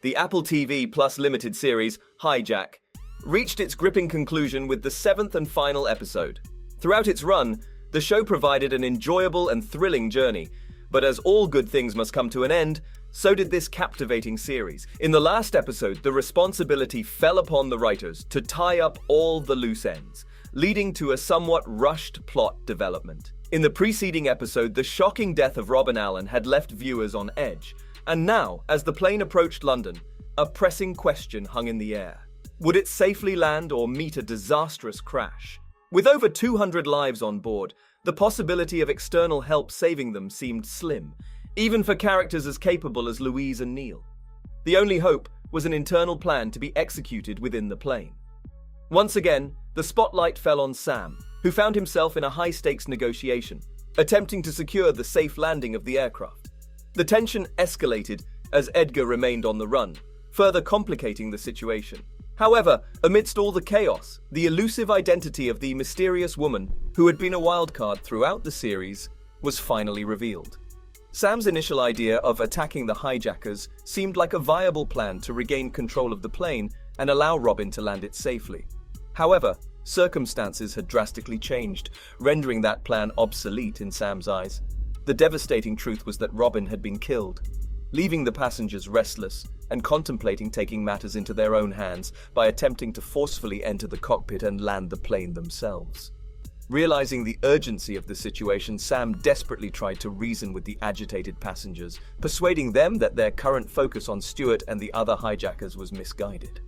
The Apple TV Plus limited series, Hijack, reached its gripping conclusion with the seventh and final episode. Throughout its run, the show provided an enjoyable and thrilling journey, but as all good things must come to an end, so did this captivating series. In the last episode, the responsibility fell upon the writers to tie up all the loose ends, leading to a somewhat rushed plot development. In the preceding episode, the shocking death of Robin Allen had left viewers on edge, and now, as the plane approached London, a pressing question hung in the air. Would it safely land or meet a disastrous crash? With over 200 lives on board, the possibility of external help saving them seemed slim, even for characters as capable as Louise and Neil. The only hope was an internal plan to be executed within the plane. Once again, the spotlight fell on Sam, who found himself in a high-stakes negotiation, attempting to secure the safe landing of the aircraft. The tension escalated as Edgar remained on the run, further complicating the situation. However, amidst all the chaos, the elusive identity of the mysterious woman, who had been a wildcard throughout the series, was finally revealed. Sam's initial idea of attacking the hijackers seemed like a viable plan to regain control of the plane and allow Robin to land it safely. However, circumstances had drastically changed, rendering that plan obsolete in Sam's eyes. The devastating truth was that Robin had been killed, leaving the passengers restless and contemplating taking matters into their own hands by attempting to forcefully enter the cockpit and land the plane themselves. Realizing the urgency of the situation, Sam desperately tried to reason with the agitated passengers, persuading them that their current focus on Stuart and the other hijackers was misguided.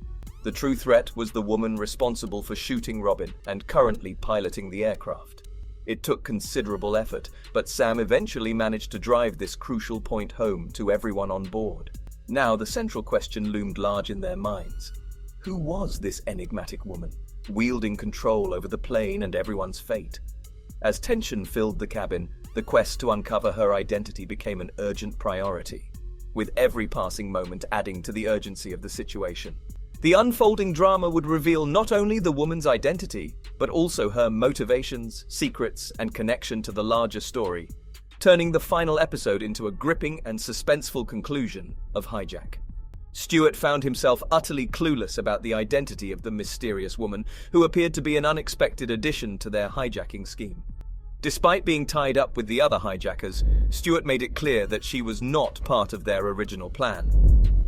The true threat was the woman responsible for shooting Robin and currently piloting the aircraft. It took considerable effort, but Sam eventually managed to drive this crucial point home to everyone on board. Now the central question loomed large in their minds. Who was this enigmatic woman, wielding control over the plane and everyone's fate? As tension filled the cabin, the quest to uncover her identity became an urgent priority, with every passing moment adding to the urgency of the situation. The unfolding drama would reveal not only the woman's identity, but also her motivations, secrets, and connection to the larger story, turning the final episode into a gripping and suspenseful conclusion of Hijack. Stuart found himself utterly clueless about the identity of the mysterious woman, who appeared to be an unexpected addition to their hijacking scheme. Despite being tied up with the other hijackers, Stuart made it clear that she was not part of their original plan.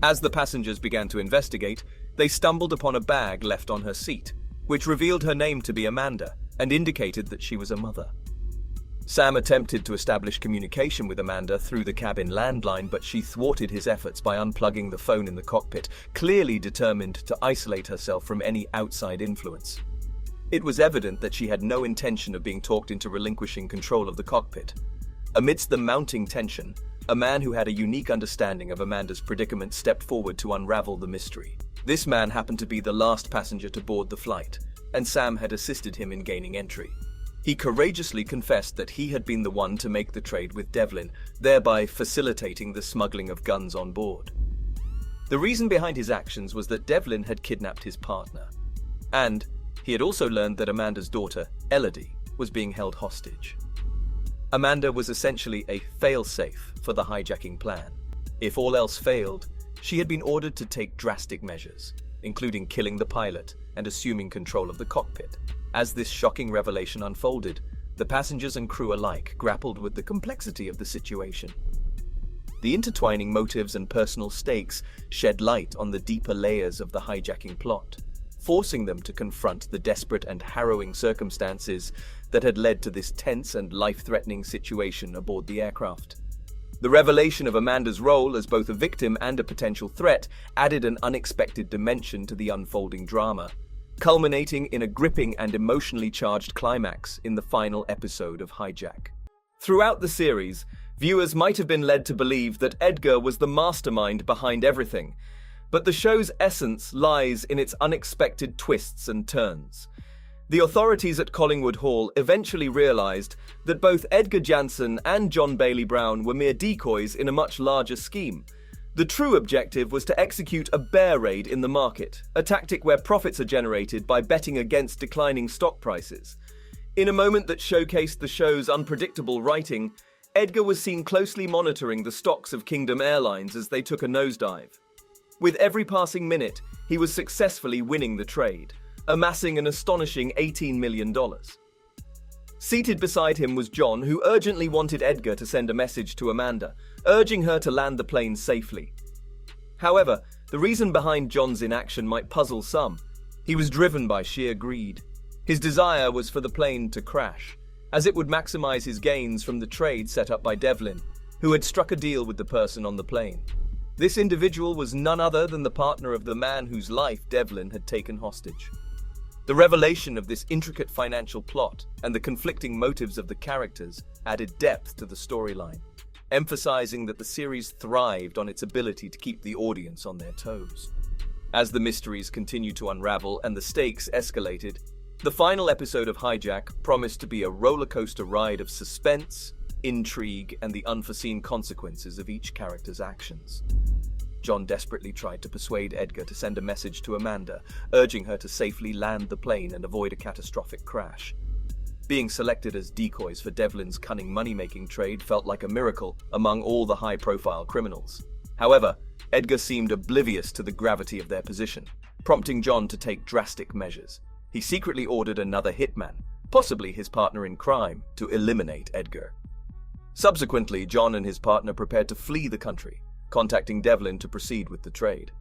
As the passengers began to investigate, they stumbled upon a bag left on her seat, which revealed her name to be Amanda and indicated that she was a mother. Sam attempted to establish communication with Amanda through the cabin landline, but she thwarted his efforts by unplugging the phone in the cockpit, clearly determined to isolate herself from any outside influence. It was evident that she had no intention of being talked into relinquishing control of the cockpit. Amidst the mounting tension, a man who had a unique understanding of Amanda's predicament stepped forward to unravel the mystery. This man happened to be the last passenger to board the flight, and Sam had assisted him in gaining entry. He courageously confessed that he had been the one to make the trade with Devlin, thereby facilitating the smuggling of guns on board. The reason behind his actions was that Devlin had kidnapped his partner, and he had also learned that Amanda's daughter, Elodie, was being held hostage. Amanda was essentially a fail-safe for the hijacking plan. If all else failed, she had been ordered to take drastic measures, including killing the pilot and assuming control of the cockpit. As this shocking revelation unfolded, the passengers and crew alike grappled with the complexity of the situation. The intertwining motives and personal stakes shed light on the deeper layers of the hijacking plot, forcing them to confront the desperate and harrowing circumstances that had led to this tense and life-threatening situation aboard the aircraft. The revelation of Amanda's role as both a victim and a potential threat added an unexpected dimension to the unfolding drama, culminating in a gripping and emotionally charged climax in the final episode of Hijack. Throughout the series, viewers might have been led to believe that Edgar was the mastermind behind everything, but the show's essence lies in its unexpected twists and turns. The authorities at Collingwood Hall eventually realized that both Edgar Jansen and John Bailey Brown were mere decoys in a much larger scheme. The true objective was to execute a bear raid in the market, a tactic where profits are generated by betting against declining stock prices. In a moment that showcased the show's unpredictable writing, Edgar was seen closely monitoring the stocks of Kingdom Airlines as they took a nosedive. With every passing minute, he was successfully winning the trade, amassing an astonishing $18 million. Seated beside him was John, who urgently wanted Edgar to send a message to Amanda, urging her to land the plane safely. However, the reason behind John's inaction might puzzle some. He was driven by sheer greed. His desire was for the plane to crash, as it would maximize his gains from the trade set up by Devlin, who had struck a deal with the person on the plane. This individual was none other than the partner of the man whose life Devlin had taken hostage. The revelation of this intricate financial plot and the conflicting motives of the characters added depth to the storyline, emphasizing that the series thrived on its ability to keep the audience on their toes. As the mysteries continued to unravel and the stakes escalated, the final episode of Hijack promised to be a rollercoaster ride of suspense, intrigue, and the unforeseen consequences of each character's actions. John desperately tried to persuade Edgar to send a message to Amanda, urging her to safely land the plane and avoid a catastrophic crash. Being selected as decoys for Devlin's cunning money-making trade felt like a miracle among all the high-profile criminals. However, Edgar seemed oblivious to the gravity of their position, prompting John to take drastic measures. He secretly ordered another hitman, possibly his partner in crime, to eliminate Edgar. Subsequently, John and his partner prepared to flee the country, contacting Devlin to proceed with the trade.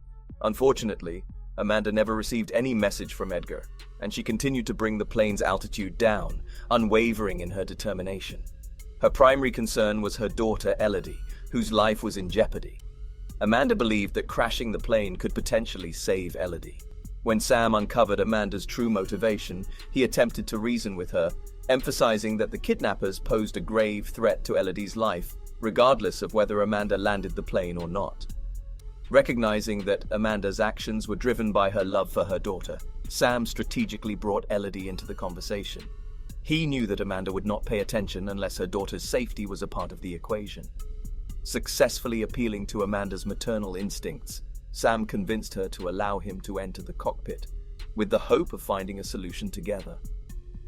Unfortunately, Amanda never received any message from Edgar, and she continued to bring the plane's altitude down, unwavering in her determination. Her primary concern was her daughter Elodie, whose life was in jeopardy. Amanda believed that crashing the plane could potentially save Elodie. When Sam uncovered Amanda's true motivation, he attempted to reason with her, emphasizing that the kidnappers posed a grave threat to Elodie's life, regardless of whether Amanda landed the plane or not. Recognizing that Amanda's actions were driven by her love for her daughter, Sam strategically brought Elodie into the conversation. He knew that Amanda would not pay attention unless her daughter's safety was a part of the equation. Successfully appealing to Amanda's maternal instincts, Sam convinced her to allow him to enter the cockpit, with the hope of finding a solution together.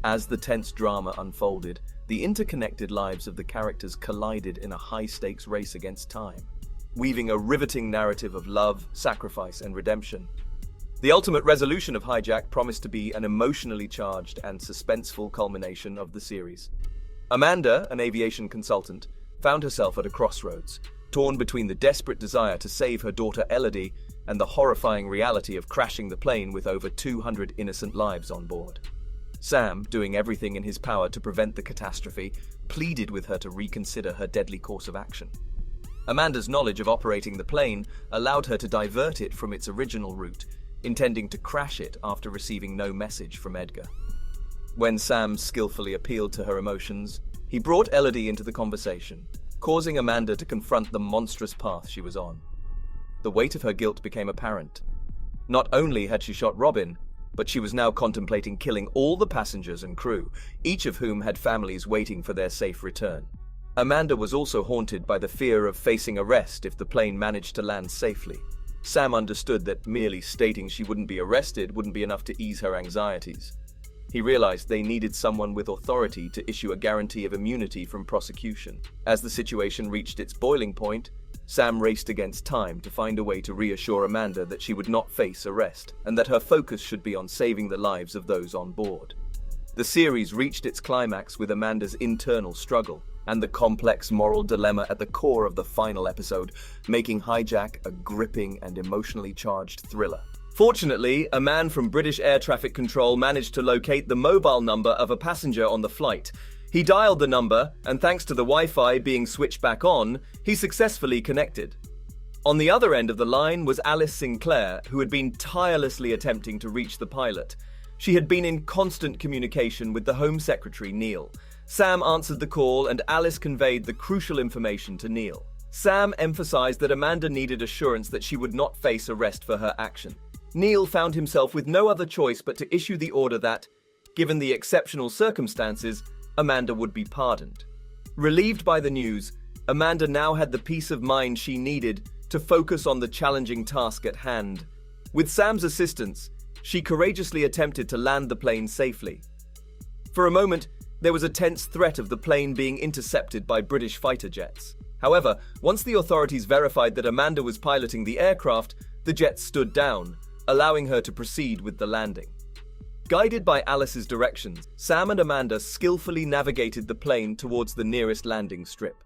As the tense drama unfolded, the interconnected lives of the characters collided in a high-stakes race against time, weaving a riveting narrative of love, sacrifice, and redemption. The ultimate resolution of Hijack promised to be an emotionally charged and suspenseful culmination of the series. Amanda, an aviation consultant, found herself at a crossroads, torn between the desperate desire to save her daughter Elodie and the horrifying reality of crashing the plane with over 200 innocent lives on board. Sam, doing everything in his power to prevent the catastrophe, pleaded with her to reconsider her deadly course of action. Amanda's knowledge of operating the plane allowed her to divert it from its original route, intending to crash it after receiving no message from Edgar. When Sam skillfully appealed to her emotions, he brought Elodie into the conversation, causing Amanda to confront the monstrous path she was on. The weight of her guilt became apparent. Not only had she shot Robin, but she was now contemplating killing all the passengers and crew, each of whom had families waiting for their safe return. Amanda was also haunted by the fear of facing arrest if the plane managed to land safely. Sam understood that merely stating she wouldn't be arrested wouldn't be enough to ease her anxieties. He realized they needed someone with authority to issue a guarantee of immunity from prosecution. As the situation reached its boiling point, Sam raced against time to find a way to reassure Amanda that she would not face arrest, and that her focus should be on saving the lives of those on board. The series reached its climax with Amanda's internal struggle, and the complex moral dilemma at the core of the final episode, making Hijack a gripping and emotionally charged thriller. Fortunately, a man from British Air Traffic Control managed to locate the mobile number of a passenger on the flight. He dialed the number, and thanks to the Wi-Fi being switched back on, he successfully connected. On the other end of the line was Alice Sinclair, who had been tirelessly attempting to reach the pilot. She had been in constant communication with the Home Secretary, Neil. Sam answered the call, and Alice conveyed the crucial information to Neil. Sam emphasized that Amanda needed assurance that she would not face arrest for her action. Neil found himself with no other choice but to issue the order that, given the exceptional circumstances, Amanda would be pardoned. Relieved by the news, Amanda now had the peace of mind she needed to focus on the challenging task at hand. With Sam's assistance, she courageously attempted to land the plane safely. For a moment, there was a tense threat of the plane being intercepted by British fighter jets. However, once the authorities verified that Amanda was piloting the aircraft, The jet stood down, allowing her to proceed with the landing. Guided by Alice's directions, Sam and Amanda skillfully navigated the plane towards the nearest landing strip.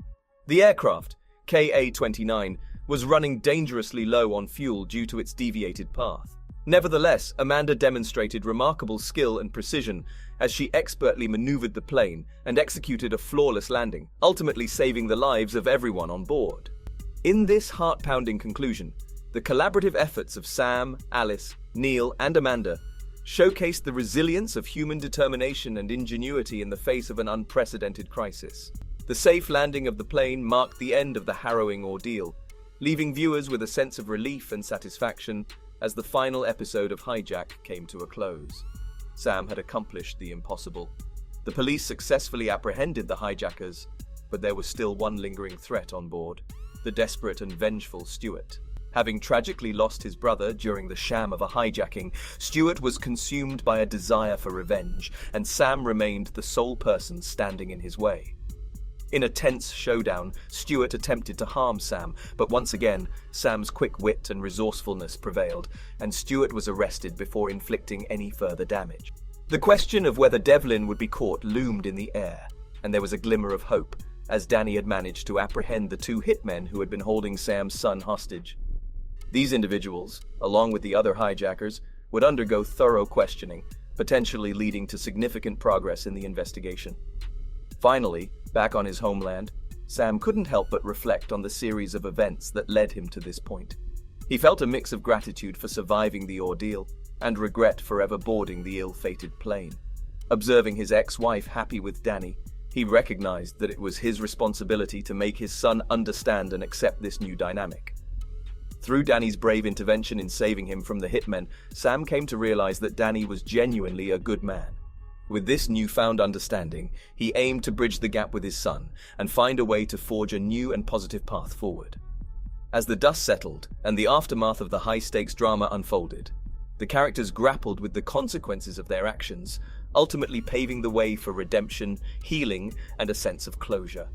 The aircraft, KA-29, was running dangerously low on fuel due to its deviated path. Nevertheless, Amanda demonstrated remarkable skill and precision as she expertly maneuvered the plane and executed a flawless landing, ultimately saving the lives of everyone on board. In this heart-pounding conclusion, the collaborative efforts of Sam, Alice, Neil, and Amanda showcased the resilience of human determination and ingenuity in the face of an unprecedented crisis. The safe landing of the plane marked the end of the harrowing ordeal, leaving viewers with a sense of relief and satisfaction as the final episode of Hijack came to a close. Sam had accomplished the impossible. The police successfully apprehended the hijackers, but there was still one lingering threat on board: the desperate and vengeful Stuart. Having tragically lost his brother during the sham of a hijacking, Stuart was consumed by a desire for revenge, and Sam remained the sole person standing in his way. In a tense showdown, Stuart attempted to harm Sam, but once again, Sam's quick wit and resourcefulness prevailed, and Stuart was arrested before inflicting any further damage. The question of whether Devlin would be caught loomed in the air, and there was a glimmer of hope, as Danny had managed to apprehend the two hitmen who had been holding Sam's son hostage. These individuals, along with the other hijackers, would undergo thorough questioning, potentially leading to significant progress in the investigation. Finally, back on his homeland, Sam couldn't help but reflect on the series of events that led him to this point. He felt a mix of gratitude for surviving the ordeal and regret for ever boarding the ill-fated plane. Observing his ex-wife happy with Danny, he recognized that it was his responsibility to make his son understand and accept this new dynamic. Through Danny's brave intervention in saving him from the hitmen, Sam came to realize that Danny was genuinely a good man. With this newfound understanding, he aimed to bridge the gap with his son and find a way to forge a new and positive path forward. As the dust settled and the aftermath of the high-stakes drama unfolded, the characters grappled with the consequences of their actions, ultimately paving the way for redemption, healing, and a sense of closure.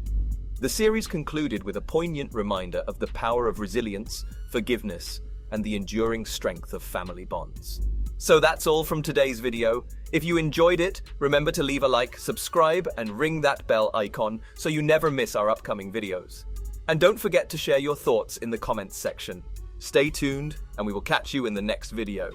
The series concluded with a poignant reminder of the power of resilience, forgiveness, and the enduring strength of family bonds. So that's all from today's video. If you enjoyed it, remember to leave a like, subscribe, and ring that bell icon so you never miss our upcoming videos. And don't forget to share your thoughts in the comments section. Stay tuned, and we will catch you in the next video.